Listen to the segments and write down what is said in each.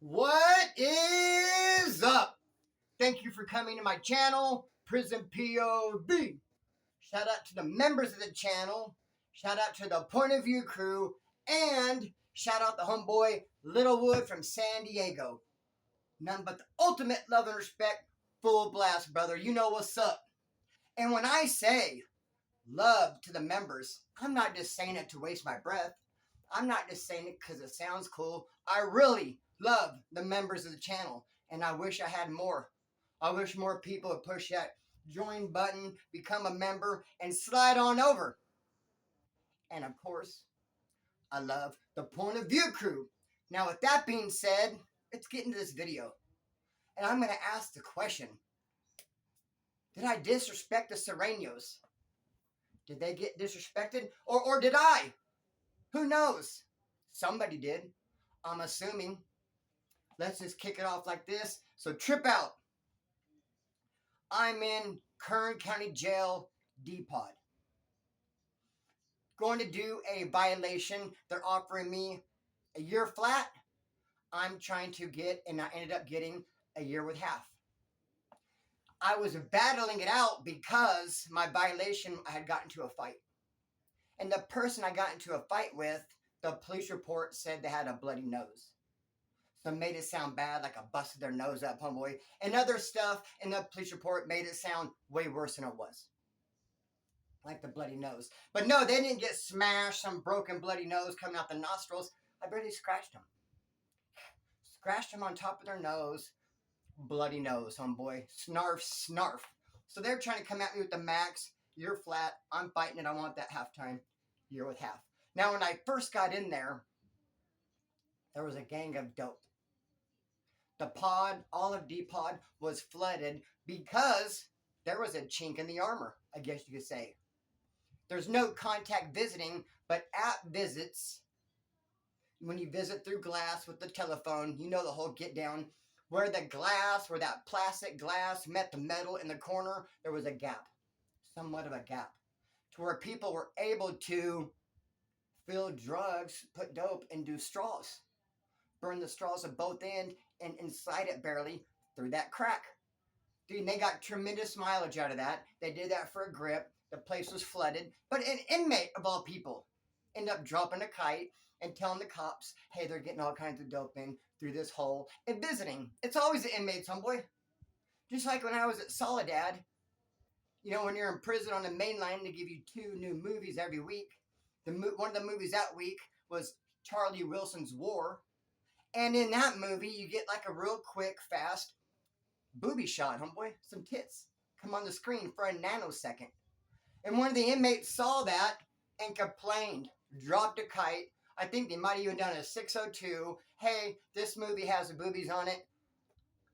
What is up? Thank you for coming to my channel, Prison POV. Shout out to the members of the channel. Shout out to the Point of View crew. And shout out the homeboy Littlewood from San Diego. None but the ultimate love and respect. Full blast, brother. You know what's up. And when I say love to the members, I'm not just saying it to waste my breath. I'm not just saying it because it sounds cool. I really love the members of the channel, and I wish I had more. I wish more people would push that join button, become a member, and slide on over. And of course, I love the Point of View crew. Now, with that being said, let's get into this video. And I'm going to ask the question, did I disrespect the Surenos? Did they get disrespected? Or did I? Who knows? Somebody did. I'm assuming. Let's just kick it off like this. So trip out. I'm in Kern County Jail D-Pod. Going to do a violation. They're offering me a year flat. I'm trying to get, and I ended up getting a year with half. I was battling it out because my violation, I had gotten into a fight. And the person I got into a fight with, the police report said they had a bloody nose. So it made it sound bad, like I busted their nose up, homeboy. And other stuff in the police report made it sound way worse than it was. Like the bloody nose. But no, they didn't get smashed, some broken bloody nose coming out the nostrils. I barely scratched them. Scratched them on top of their nose. Bloody nose, homeboy. Snarf, snarf. So they're trying to come at me with the max. You're flat. I'm fighting it. I want that halftime. Year with half. Now, when I first got in there was a gang of dope. The pod, all of D-Pod, was flooded because there was a chink in the armor, I guess you could say. There's no contact visiting, but app visits, when you visit through glass with the telephone, you know the whole get down. Where the glass, where that plastic glass met the metal in the corner, there was a gap. Somewhat of a gap. To where people were able to fill drugs, put dope, and do straws. Burn the straws at both ends and inside it barely through that crack. Dude, they got tremendous mileage out of that. They did that for a grip. The place was flooded. But an inmate, of all people, ended up dropping a kite and telling the cops, hey, they're getting all kinds of dope in through this hole and visiting. It's always the inmates, homeboy. Just like when I was at Soledad, you know, when you're in prison on the main line, they give you 2 new movies every week. One of the movies that week was Charlie Wilson's War. And in that movie, you get like a real quick, fast booby shot, homeboy. Some tits come on the screen for a nanosecond. And one of the inmates saw that and complained, dropped a kite. I think they might have even done a 602. Hey, this movie has the boobies on it.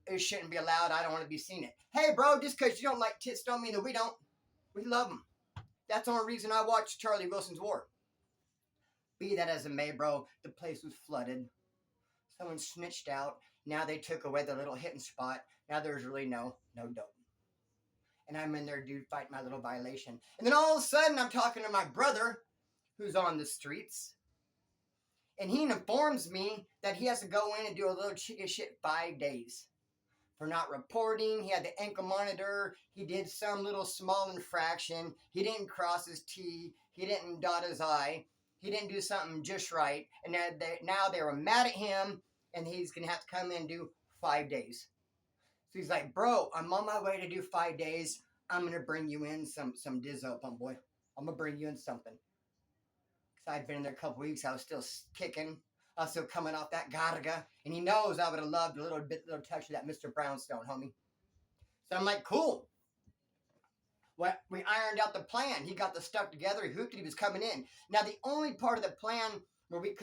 It shouldn't be allowed. I don't want to be seen it. Hey, bro, just because you don't like tits don't mean that we don't. We love them. That's the only reason I watched Charlie Wilson's War. Be that as it may, bro, the place was flooded. Someone snitched out. Now they took away the little hitting spot. Now there's really no dope. And I'm in there, dude, fighting my little violation. And then all of a sudden, I'm talking to my brother, who's on the streets. And he informs me that he has to go in and do a little chicken shit 5 days. For not reporting, he had the ankle monitor. He did some little small infraction. He didn't cross his T. He didn't dot his I. He didn't do something just right. And now they were mad at him. And he's going to have to come in and do 5 days. So he's like, bro, I'm on my way to do 5 days. I'm going to bring you in some dizzo, homeboy. I'm going to bring you in something. Because I'd been in there a couple weeks. I was still kicking. I was still coming off that garga. And he knows I would have loved a little touch of that Mr. Brownstone, homie. So I'm like, cool. Well, we ironed out the plan. He got the stuff together. He hooped it. He was coming in. Now, the only part of the plan where we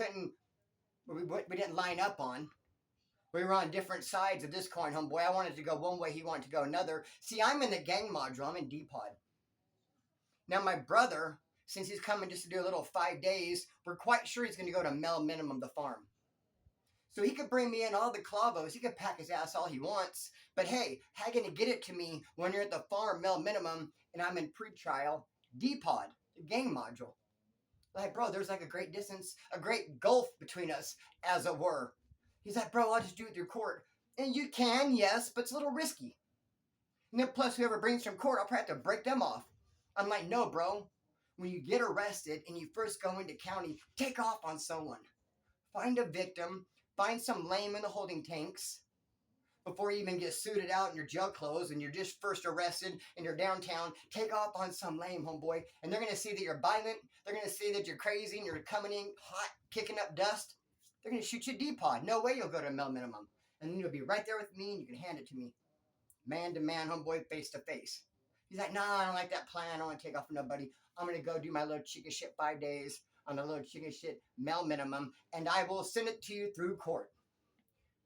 didn't line up on, we were on different sides of this coin, homeboy. I wanted to go one way. He wanted to go another. See, I'm in the gang module. I'm in D-Pod. Now, my brother, since he's coming just to do a little 5 days, we're quite sure he's going to go to Mel Minimum, the farm. So he could bring me in all the clavos. He could pack his ass all he wants. But hey, how you going to get it to me when you're at the farm, Mel Minimum, and I'm in pre-trial D-Pod, the gang module? Like, bro, there's like a great distance, a great gulf between us, as it were. He's like, bro, I'll just do it through court. And you can, yes, but it's a little risky. And then plus whoever brings from court, I'll probably have to break them off. I'm like, no, bro. When you get arrested and you first go into county, take off on someone. Find a victim. Find some lame in the holding tanks before you even get suited out in your jail clothes and you're just first arrested and you're downtown. Take off on some lame, homeboy. And they're going to see that you're violent. They're going to see that you're crazy and you're coming in hot, kicking up dust. They're going to shoot you a D-pod. No way you'll go to a mil minimum. And then you'll be right there with me and you can hand it to me. Man to man, homeboy, face to face. He's like, nah, I don't like that plan. I don't want to take off for nobody. I'm going to go do my little chicken shit 5 days on a little chicken shit mil minimum, and I will send it to you through court.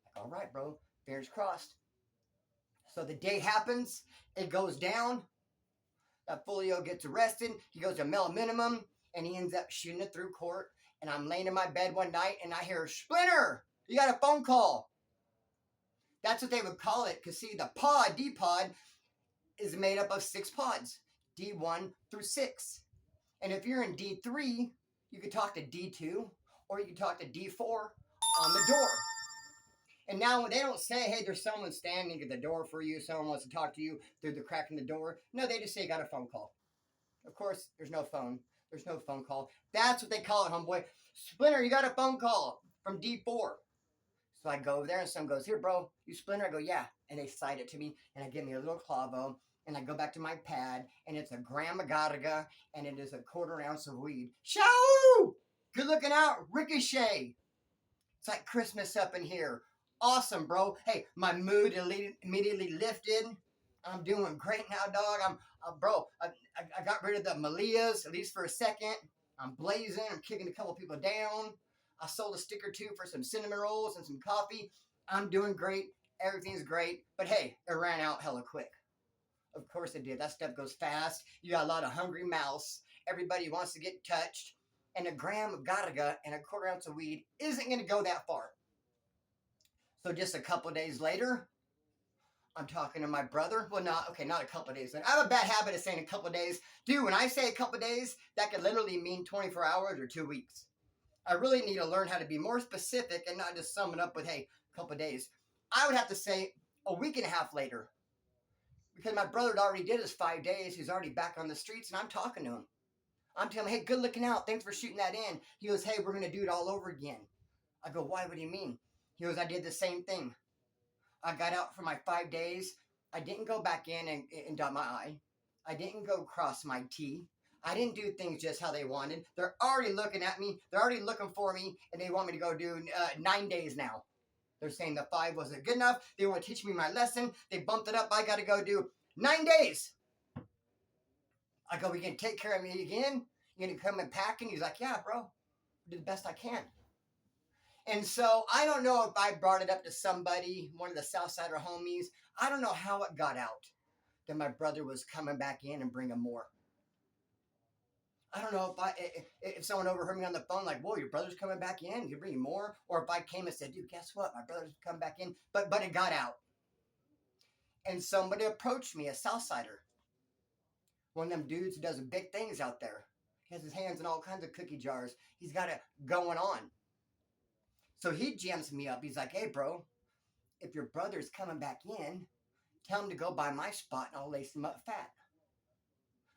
Like, all right, bro. Fingers crossed. So the day happens. It goes down. That Folio gets arrested. He goes to mil minimum, and he ends up shooting it through court. And I'm laying in my bed one night, and I hear, Splinter, you got a phone call. That's what they would call it, because see, the pod, D-pod, is made up of 6 pods, D1 through 6. And if you're in D3, you could talk to D2, or you could talk to D4 on the door. And now they don't say, hey, there's someone standing at the door for you, someone wants to talk to you through the crack in the door. No, they just say you got a phone call. Of course, there's no phone. There's no phone call. That's what they call it, homeboy. Splinter, you got a phone call from D4. So I go over there and someone goes, here, bro, you Splinter? I go, yeah. And they cite it to me and they give me a little clavo and I go back to my pad and it's a gram of Garaga and it is a 1/4 ounce of weed. Shoo! Good looking out, Ricochet. It's like Christmas up in here. Awesome, bro. Hey, my mood immediately lifted. I'm doing great now, dog. Bro, I got rid of the Malias, at least for a second. I'm blazing. I'm kicking a couple people down. I sold a stick or 2 for some cinnamon rolls and some coffee. I'm doing great. Everything's great. But hey, it ran out hella quick. Of course it did. That stuff goes fast. You got a lot of hungry mouths. Everybody wants to get touched. And a gram of Garaga and a 1/4 ounce of weed isn't going to go that far. So just a couple days later, I'm talking to my brother. Well, not a couple of days. I have a bad habit of saying a couple of days. Dude, when I say a couple of days, that could literally mean 24 hours or 2 weeks. I really need to learn how to be more specific and not just sum it up with, hey, a couple of days. I would have to say a week and a half later. Because my brother already did his 5 days. He's already back on the streets, and I'm talking to him. I'm telling him, hey, good looking out. Thanks for shooting that in. He goes, hey, we're going to do it all over again. I go, why? What do you mean? He goes, I did the same thing. I got out for my 5 days. I didn't go back in and dot my I. I didn't go cross my T. I didn't do things just how they wanted. They're already looking at me. They're already looking for me, and they want me to go do 9 days now. They're saying the 5 wasn't good enough. They want to teach me my lesson. They bumped it up. I got to go do 9 days. I go, we can take care of me again? You going to come and pack? And he's like, yeah, bro. Do the best I can. And so I don't know if I brought it up to somebody, one of the Southsider homies. I don't know how it got out that my brother was coming back in and bringing more. I don't know if someone overheard me on the phone, like, whoa, your brother's coming back in, you're bringing more. Or if I came and said, dude, guess what? My brother's come back in. But it got out. And somebody approached me, a Southsider. One of them dudes who does big things out there. He has his hands in all kinds of cookie jars. He's got it going on. So he jams me up. He's like, hey, bro, if your brother's coming back in, tell him to go by my spot and I'll lace him up fat.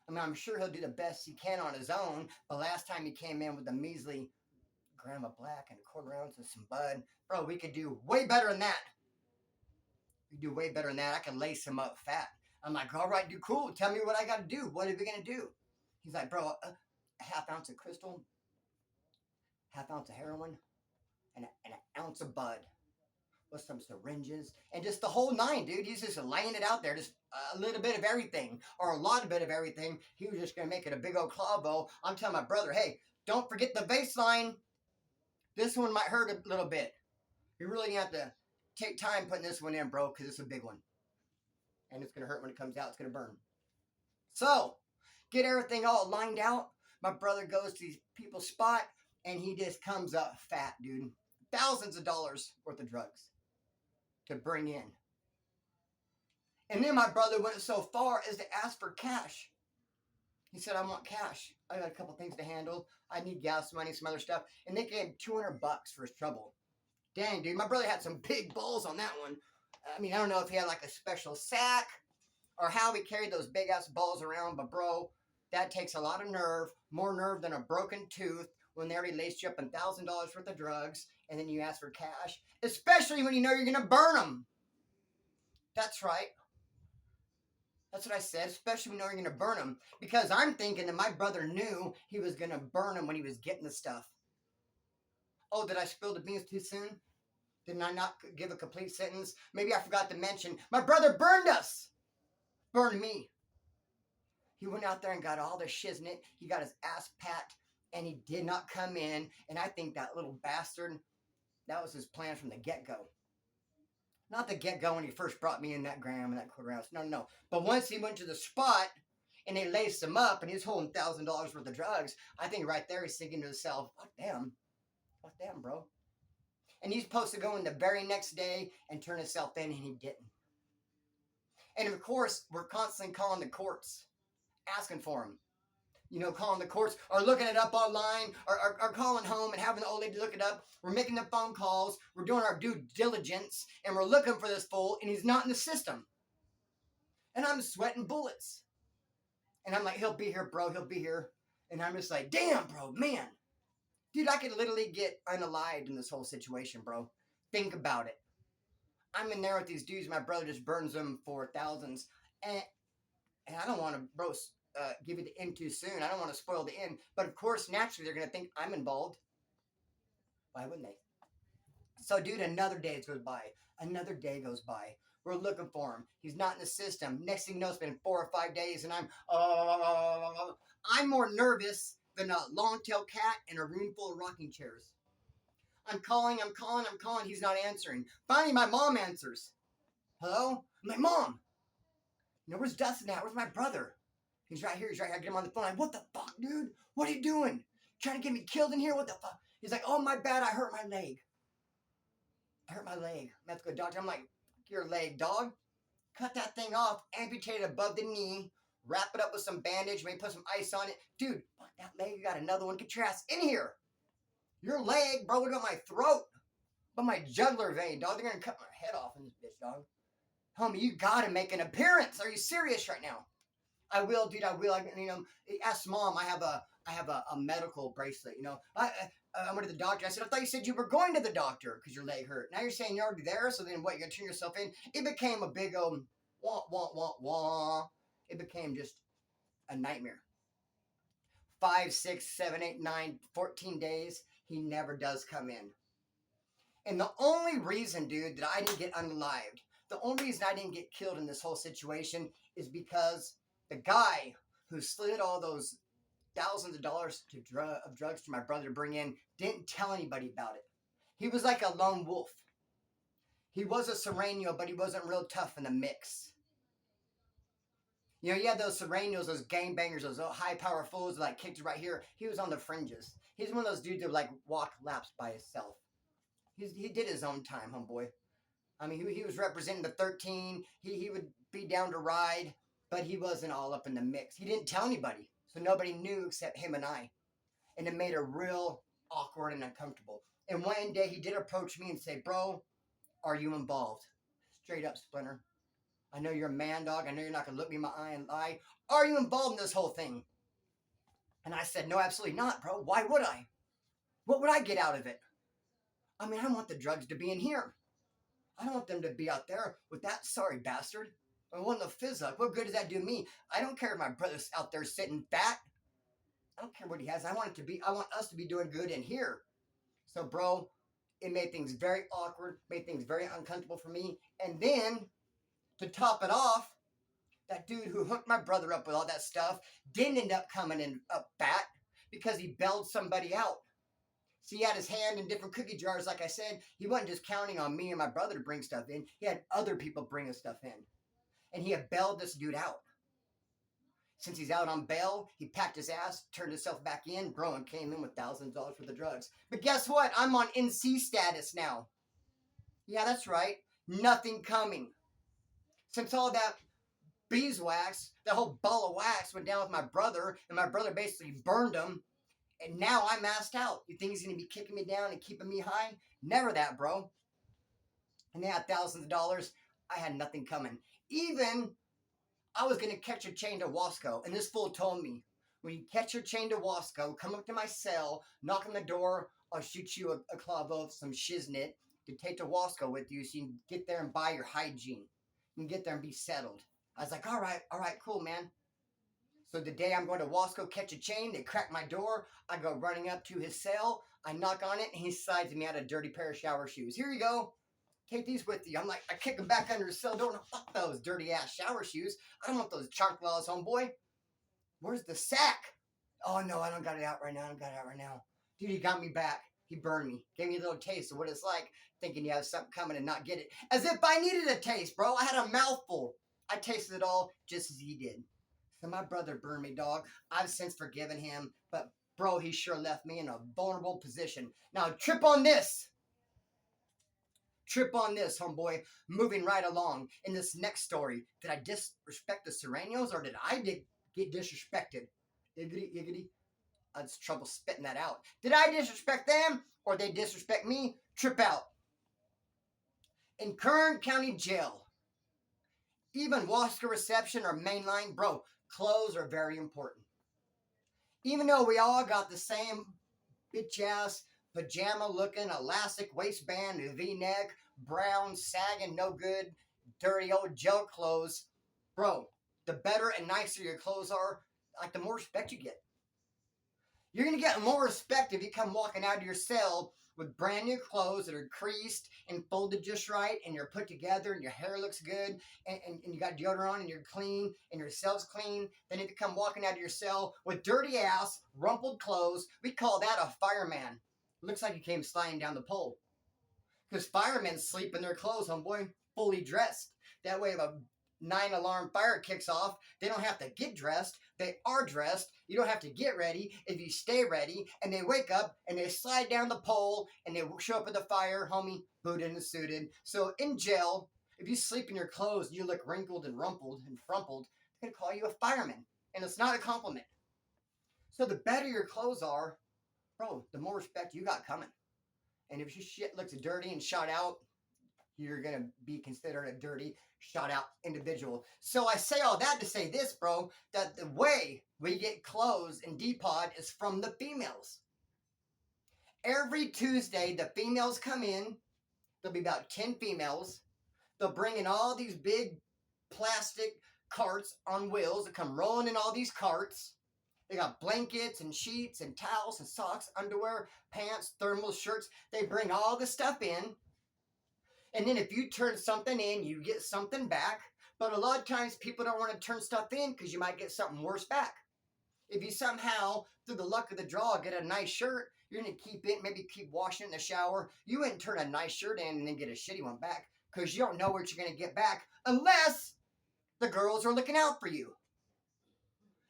I mean, I'm sure he'll do the best he can on his own. But last time he came in with a measly gram of black and a 1/4 ounce of some bud, bro, we could do way better than that. We could do way better than that. I can lace him up fat. I'm like, all right, dude, cool. Tell me what I got to do. What are we going to do? He's like, bro, a 1/2 ounce of crystal, 1/2 ounce of heroin, and an ounce of bud with some syringes and just the whole 9, dude. He's just laying it out there, just a little bit of everything or a lot of bit of everything. He was just going to make it a big old clavo. I'm telling my brother, hey, don't forget the baseline. This one might hurt a little bit. You really have to take time putting this one in, bro, because it's a big one. And it's going to hurt when it comes out. It's going to burn. So, get everything all lined out. My brother goes to these people's spot, and he just comes up fat, dude. Thousands of dollars worth of drugs to bring in. And then my brother went so far as to ask for cash. He said, I want cash. I got a couple things to handle. I need gas money, some other stuff. And they gave him $200 for his trouble. Dang, dude, my brother had some big balls on that one. I mean, I don't know if he had like a special sack or how he carried those big ass balls around, but bro, that takes a lot of nerve, more nerve than a broken tooth when they already laced you up $1,000 worth of drugs and then you ask for cash, especially when you know you're gonna burn them. That's right. That's what I said, especially when you know you're gonna burn them. Because I'm thinking that my brother knew he was gonna burn them when he was getting the stuff. Oh, did I spill the beans too soon? Didn't I not give a complete sentence? Maybe I forgot to mention, my brother burned us. Burned me. He went out there and got all the shiznit. He got his ass pat, and he did not come in. And I think that little bastard, that was his plan from the get-go. Not the get-go when he first brought me in that gram and that quarter ounce. No. But once he went to the spot, and they laced him up, and he's holding $1,000 worth of drugs, I think right there he's thinking to himself, "What damn? What damn, bro?" And he's supposed to go in the very next day and turn himself in, and he didn't. And of course, we're constantly calling the courts, asking for him. You know, calling the courts or looking it up online or calling home and having the old lady look it up. We're making the phone calls. We're doing our due diligence and we're looking for this fool and he's not in the system. And I'm sweating bullets. And I'm like, he'll be here, bro. He'll be here. And I'm just like, damn, bro, man. Dude, I could literally get unalived in this whole situation, bro. Think about it. I'm in there with these dudes. My brother just burns them for thousands. And I don't want to, bro, give you the end too soon. I don't want to spoil the end. But of course, naturally, they're going to think I'm involved. Why wouldn't they? So, dude, another day goes by. Another day goes by. We're looking for him. He's not in the system. Next thing you know, it's been 4 or 5 days, and I'm more nervous than a long-tailed cat in a room full of rocking chairs. I'm calling. He's not answering. Finally, my mom answers. Hello? I'm like, Mom. You know, where's Dustin at? Where's my brother? He's right here. I get him on the phone. I'm like, what the fuck, dude? What are you doing? Trying to get me killed in here? What the fuck? He's like, oh, my bad. I hurt my leg. I'm have to go to the doctor. I'm like, fuck your leg, dog. Cut that thing off. Amputate it above the knee. Wrap it up with some bandage. Maybe put some ice on it. Dude, fuck that leg. You got another one. Get your ass in here. Your leg, bro. What about my throat? About my jugular vein, dog. They're going to cut my head off in this bitch, dog. Homie, you got to make an appearance. Are you serious right now? I will, dude. I will. Ask Mom. I have a medical bracelet. You know, I went to the doctor. I said, I thought you said you were going to the doctor because your leg hurt. Now you're saying you're already there. So then what? You're gonna turn yourself in? It became a big wah. It became just a nightmare. 5, 6, 7, 8, 9, 14 days. He never does come in. And the only reason, dude, that I didn't get unalived, the only reason I didn't get killed in this whole situation is because the guy who slid all those thousands of dollars of drugs to my brother to bring in didn't tell anybody about it. He was like a lone wolf. He was a Sureño, but he wasn't real tough in the mix. You know, you had those Sureños, those gangbangers, those high-power fools that like kicked right here. He was on the fringes. He's one of those dudes that would like walk laps by himself. He did his own time, homeboy. I mean, he was representing the 13. He would be down to ride, but he wasn't all up in the mix. He didn't tell anybody, so nobody knew except him and I. And it made it real awkward and uncomfortable. And one day he did approach me and say, bro, are you involved? Straight up, Splinter. I know you're a man, dog. I know you're not going to look me in my eye and lie. Are you involved in this whole thing? And I said, no, absolutely not, bro. Why would I? What would I get out of it? I mean, I want the drugs to be in here. I don't want them to be out there with that sorry bastard. I want the fizz up. What good does that do me? I don't care if my brother's out there sitting fat. I don't care what he has. I want us to be doing good in here. So, bro, it made things very awkward, made things very uncomfortable for me. And then, to top it off, that dude who hooked my brother up with all that stuff didn't end up coming in up fat because he bailed somebody out. See, he had his hand in different cookie jars, like I said. He wasn't just counting on me and my brother to bring stuff in. He had other people bringing stuff in. And he had bailed this dude out. Since he's out on bail, he packed his ass, turned himself back in, bro, and came in with thousands of dollars worth of drugs. But guess what? I'm on NC status now. Yeah, that's right. Nothing coming. Since all that beeswax, that whole ball of wax went down with my brother, and my brother basically burned him, and now I'm assed out. You think he's going to be kicking me down and keeping me high? Never that, bro. And they had thousands of dollars. I had nothing coming. Even I was going to catch a chain to Wasco, and this fool told me, when you catch your chain to Wasco, come up to my cell, knock on the door, I'll shoot you a clavo of some shiznit to take to Wasco with you so you can get there and buy your hygiene. You can get there and be settled. I was like, all right, cool, man. So the day I'm going to Wasco, catch a chain, they crack my door. I go running up to his cell. I knock on it, and he slides me out a dirty pair of shower shoes. Here you go. Take these with you. I'm like, I kick him back under his cell door. Fuck those dirty ass shower shoes. I don't want those chunk claws, homeboy. Where's the sack? Oh no, I don't got it out right now. Dude, he got me back. He burned me. Gave me a little taste of what it's like thinking you have something coming and not get it. As if I needed a taste, bro. I had a mouthful. I tasted it all just as he did. So my brother burned me, dog. I've since forgiven him, but bro, he sure left me in a vulnerable position. Now trip on this. Trip on this, homeboy. Moving right along. In this next story, did I disrespect the Surenos or did I get disrespected? Iggity. It's trouble spitting that out. Did I disrespect them or they disrespect me? Trip out. In Kern County Jail, even Wasco reception or mainline, bro, clothes are very important. Even though we all got the same bitch ass pajama looking elastic waistband, V-neck, brown, sagging, no good, dirty old jail clothes, bro, the better and nicer your clothes are, like the more respect you get. You're going to get more respect if you come walking out of your cell with brand new clothes that are creased and folded just right and you're put together and your hair looks good and you got deodorant on and you're clean and your cell's clean. Then if you come walking out of your cell with dirty ass, rumpled clothes, we call that a fireman. Looks like you came sliding down the pole. Because firemen sleep in their clothes, homeboy, fully dressed. That way if a 9-alarm fire kicks off, they don't have to get dressed. They are dressed. You don't have to get ready if you stay ready. And they wake up and they slide down the pole and they show up at the fire, homie, booted and suited. So in jail, if you sleep in your clothes and you look wrinkled and rumpled and frumpled, they're going to call you a fireman. And it's not a compliment. So the better your clothes are, bro, the more respect you got coming. And if your shit looks dirty and shot out, you're going to be considered a dirty, shot out individual. So I say all that to say this, bro, that the way we get clothes in D-Pod is from the females. Every Tuesday, the females come in. There'll be about 10 females. They'll bring in all these big plastic carts on wheels that come rolling in all these carts. They got blankets and sheets and towels and socks, underwear, pants, thermals, shirts. They bring all the stuff in. And then if you turn something in, you get something back. But a lot of times people don't want to turn stuff in because you might get something worse back. If you somehow, through the luck of the draw, get a nice shirt, you're going to keep it, maybe keep washing it in the shower. You wouldn't turn a nice shirt in and then get a shitty one back because you don't know what you're going to get back unless the girls are looking out for you.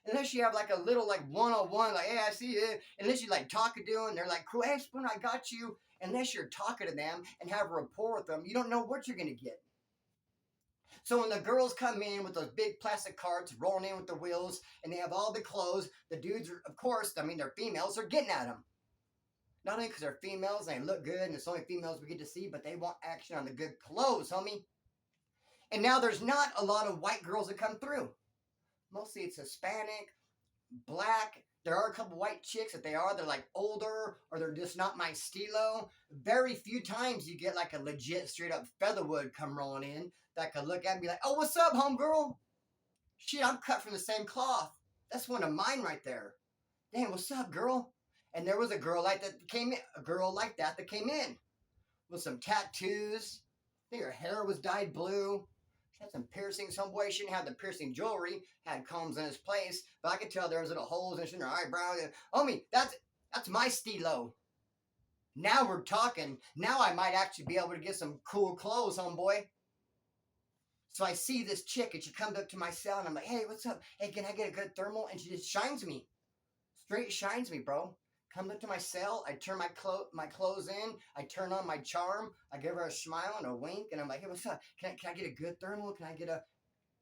Unless you have like a little like one-on-one, like, hey, I see you. Unless you like talking to them, they're like, cool, hey, Spoon, I got you. Unless you're talking to them and have a rapport with them, you don't know what you're going to get. So when the girls come in with those big plastic carts, rolling in with the wheels, and they have all the clothes, the dudes, are, of course, I mean, they're females, are getting at them. Not only because they're females and they look good and it's only females we get to see, but they want action on the good clothes, homie. And now there's not a lot of white girls that come through. Mostly it's Hispanic, black. There are a couple white chicks that they're like older or they're just not my stilo. Very few times you get like a legit straight up Featherwood come rolling in that could look at and be like, oh, what's up, homegirl? Shit, I'm cut from the same cloth. That's one of mine right there. Damn, what's up, girl? And there was a girl like that came in, that came in with some tattoos. I think her hair was dyed blue. She had some piercings, homeboy. She didn't have the piercing jewelry, had combs in his place, but I could tell there was little holes in her eyebrow. Homie, that's my stilo. Now we're talking. Now I might actually be able to get some cool clothes, homeboy. So I see this chick and she comes up to my cell and I'm like, hey, what's up? Hey, can I get a good thermal? And she just shines me. Straight shines me, bro. Comes up to my cell. I turn my clothes in. I turn on my charm. I give her a smile and a wink. And I'm like, hey, what's up? Can I get a good thermal? Can I get a...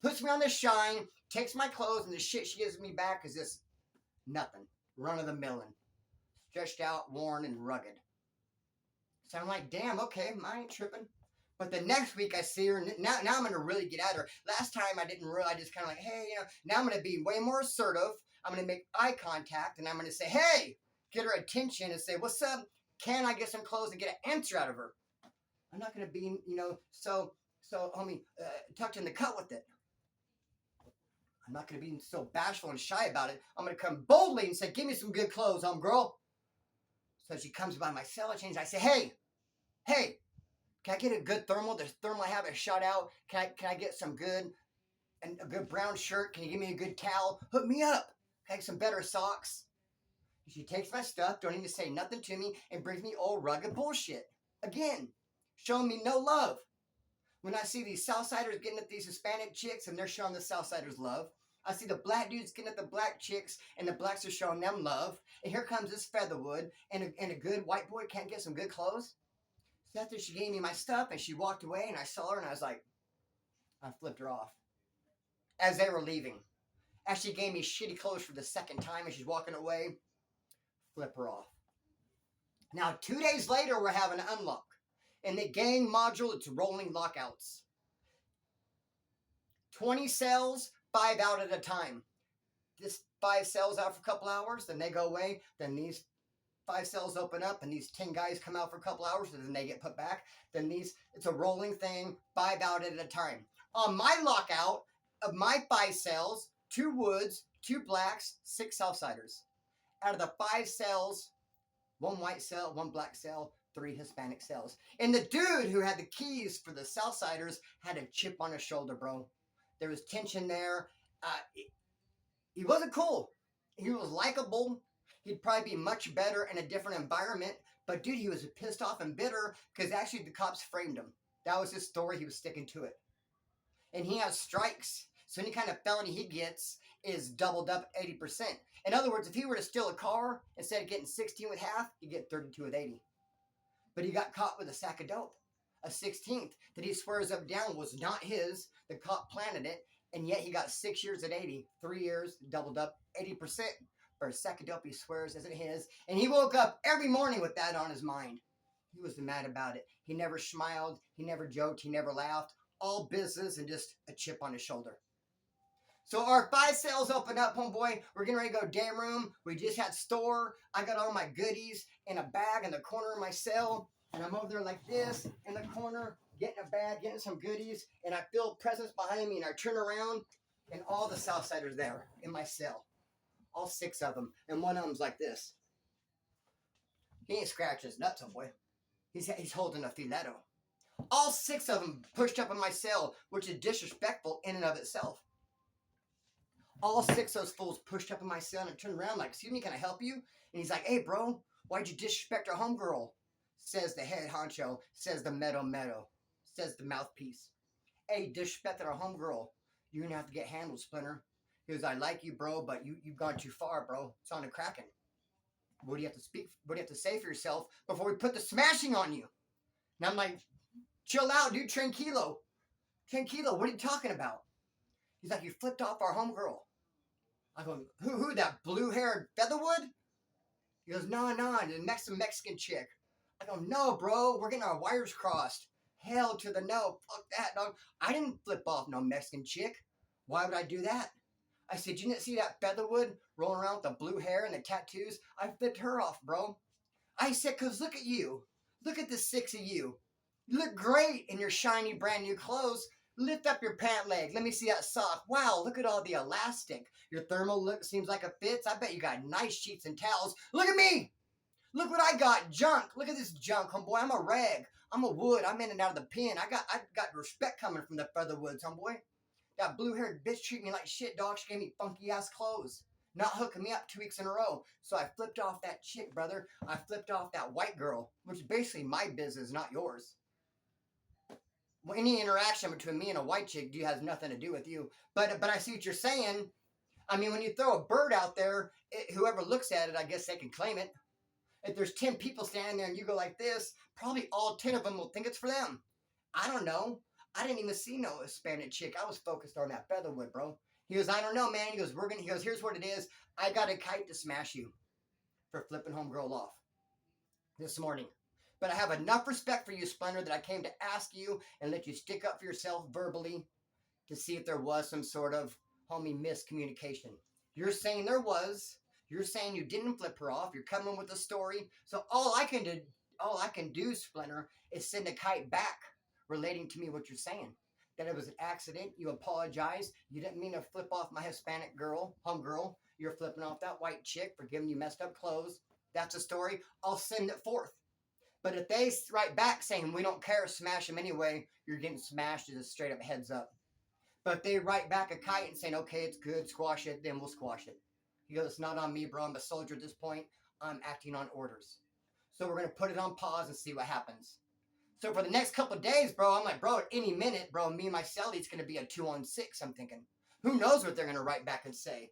Puts me on the shine. Takes my clothes. And the shit she gives me back is just nothing. Run of the millin. Stretched out, worn, and rugged. So I'm like, damn, okay, I ain't tripping. But the next week I see her, now I'm going to really get at her. Last time I didn't really, I just kind of like, hey, now I'm going to be way more assertive. I'm going to make eye contact and I'm going to say, hey, get her attention and say, what's up? Can I get some clothes and get an answer out of her? I'm not going to be, so homie, tucked in the cut with it. I'm not going to be so bashful and shy about it. I'm going to come boldly and say, give me some good clothes, homegirl. So she comes by my cell change. I say, hey, can I get a good thermal? There's thermal I have a shout out. Can I get some good and a good brown shirt? Can you give me a good towel? Hook me up. Can I get some better socks? She takes my stuff, don't even say nothing to me, and brings me old rugged bullshit. Again, showing me no love. When I see these Southsiders getting at these Hispanic chicks and they're showing the Southsiders love, I see the black dudes getting at the black chicks and the blacks are showing them love. And here comes this Featherwood and a good white boy can't get some good clothes. So after she gave me my stuff and she walked away and I saw her and I was like, I flipped her off. As they were leaving. As she gave me shitty clothes for the second time and she's walking away, flip her off. Now 2 days later we're having an unlock. In the gang module, it's rolling lockouts. 20 cells, 5 out at a time. This 5 cells out for a couple hours, then they go away. Then these 5 cells open up, and these 10 guys come out for a couple hours, and then they get put back. Then it's a rolling thing, 5 out at a time. On my lockout, of my 5 cells, 2 woods, 2 blacks, 6 Southsiders. Out of the 5 cells, 1 white cell, 1 black cell, 3 Hispanic cells. And the dude who had the keys for the Southsiders had a chip on his shoulder, bro. There was tension there. He wasn't cool. He was likable. He'd probably be much better in a different environment. But dude, he was pissed off and bitter because actually the cops framed him. That was his story. He was sticking to it. And he has strikes. So any kind of felony he gets is doubled up 80%. In other words, if he were to steal a car, instead of getting 16 with half, he'd get 32 with 80. But he got caught with a sack of dope. A 16th that he swears up down was not his. The cop planted it, and yet he got 6 years at 80. 3 years, doubled up 80%. For a sack of dope he swears isn't his. And he woke up every morning with that on his mind. He was mad about it. He never smiled. He never joked. He never laughed. All business and just a chip on his shoulder. So our 5 cells open up, homeboy. We're getting ready to go day room. We just had store. I got all my goodies in a bag in the corner of my cell. And I'm over there like this in the corner, getting a bag, getting some goodies. And I feel presence behind me. And I turn around and all the Southsiders there in my cell. All 6 of them. And one of them's like this. He ain't scratching his nuts, homeboy. He's holding a filetto. All 6 of them pushed up in my cell, which is disrespectful in and of itself. All 6 of those fools pushed up in my cell and I turned around like, excuse me, can I help you? And he's like, hey, bro, why'd you disrespect our homegirl? Says the head honcho, says the meadow, says the mouthpiece. Hey, disrespected our homegirl. You're gonna have to get handled, Splinter. He goes, I like you, bro, but you've gone too far, bro. It's on the cracking. What do you have to speak? What do you have to say for yourself before we put the smashing on you? And I'm like, chill out, dude, tranquilo. Tranquilo, what are you talking about? He's like, you flipped off our homegirl. I go, who, that blue-haired Featherwood? He goes, no, the Mexican chick. I go, no, bro, we're getting our wires crossed. Hell to the no, fuck that, dog. I didn't flip off no Mexican chick. Why would I do that? I said, you didn't see that Featherwood rolling around with the blue hair and the tattoos? I flipped her off, bro. I said, because look at you. Look at the 6 of you. You look great in your shiny brand new clothes. Lift up your pant leg. Let me see that sock. Wow, look at all the elastic. Your thermal look seems like it fits. I bet you got nice sheets and towels. Look at me. Look what I got. Junk. Look at this junk, homeboy. I'm a rag. I'm a wood. I'm in and out of the pen. I got respect coming from the Featherwoods, homeboy. That blue-haired bitch treated me like shit, dog. She gave me funky-ass clothes. Not hooking me up 2 weeks in a row. So I flipped off that chick, brother. I flipped off that white girl, which is basically my business, not yours. Well, any interaction between me and a white chick has nothing to do with you. But I see what you're saying. I mean, when you throw a bird out there, whoever looks at it, I guess they can claim it. If there's 10 people standing there and you go like this, probably all 10 of them will think it's for them. I don't know. I didn't even see no Hispanic chick. I was focused on that Featherwood, bro. He goes, I don't know, man. He goes, here's what it is. I got a kite to smash you for flipping homegirl off this morning. But I have enough respect for you, Splinter, that I came to ask you and let you stick up for yourself verbally to see if there was some sort of homie miscommunication. You're saying there was. You're saying you didn't flip her off. You're coming with a story. So all I can do, Splinter, is send a kite back relating to me what you're saying. That it was an accident. You apologize. You didn't mean to flip off my Hispanic girl, homegirl. You're flipping off that white chick for giving you messed up clothes. That's a story. I'll send it forth. But if they write back saying we don't care, smash them anyway, you're getting smashed as a straight up heads up. But if they write back a kite and saying, okay, it's good, squash it, then we'll squash it. He goes, it's not on me, bro. I'm a soldier at this point. I'm acting on orders. So we're going to put it on pause and see what happens. So for the next couple of days, bro, I'm like, bro, at any minute, bro, me and my celly's going to be a 2-on-6, I'm thinking. Who knows what they're going to write back and say?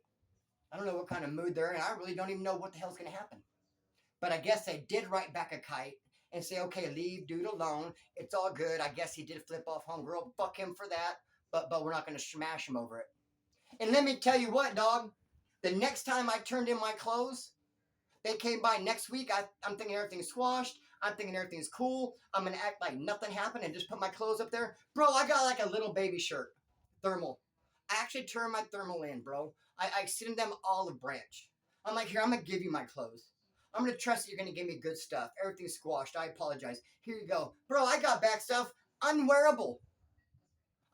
I don't know what kind of mood they're in. I really don't even know what the hell's going to happen. But I guess they did write back a kite and say, okay, leave dude alone. It's all good. I guess he did flip off homegirl. Fuck him for that. But we're not going to smash him over it. And let me tell you what, dog. The next time I turned in my clothes, they came by next week. I'm thinking everything's squashed. I'm thinking everything's cool. I'm going to act like nothing happened and just put my clothes up there. Bro, I got like a little baby shirt. Thermal. I actually turned my thermal in, bro. I sent them olive branch. I'm like, here, I'm going to give you my clothes. I'm going to trust that you're going to give me good stuff. Everything's squashed. I apologize. Here you go. Bro, I got back stuff unwearable.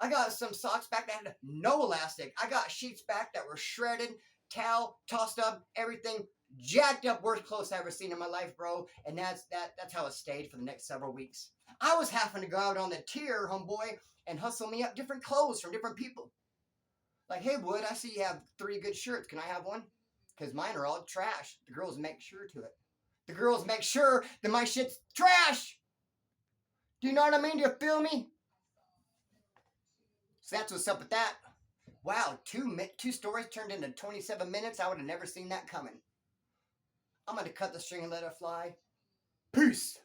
I got some socks back that had no elastic. I got sheets back that were shredded, towel, tossed up, everything jacked up, worst clothes I've ever seen in my life, bro. And that's how it stayed for the next several weeks. I was having to go out on the tier, homeboy, and hustle me up different clothes from different people. Like, hey, Wood, I see you have 3 good shirts. Can I have one? Because mine are all trash. The girls make sure to it. The girls make sure that my shit's trash. Do you know what I mean? Do you feel me? So that's what's up with that. Wow, two stories turned into 27 minutes. I would have never seen that coming. I'm going to cut the string and let it fly. Peace.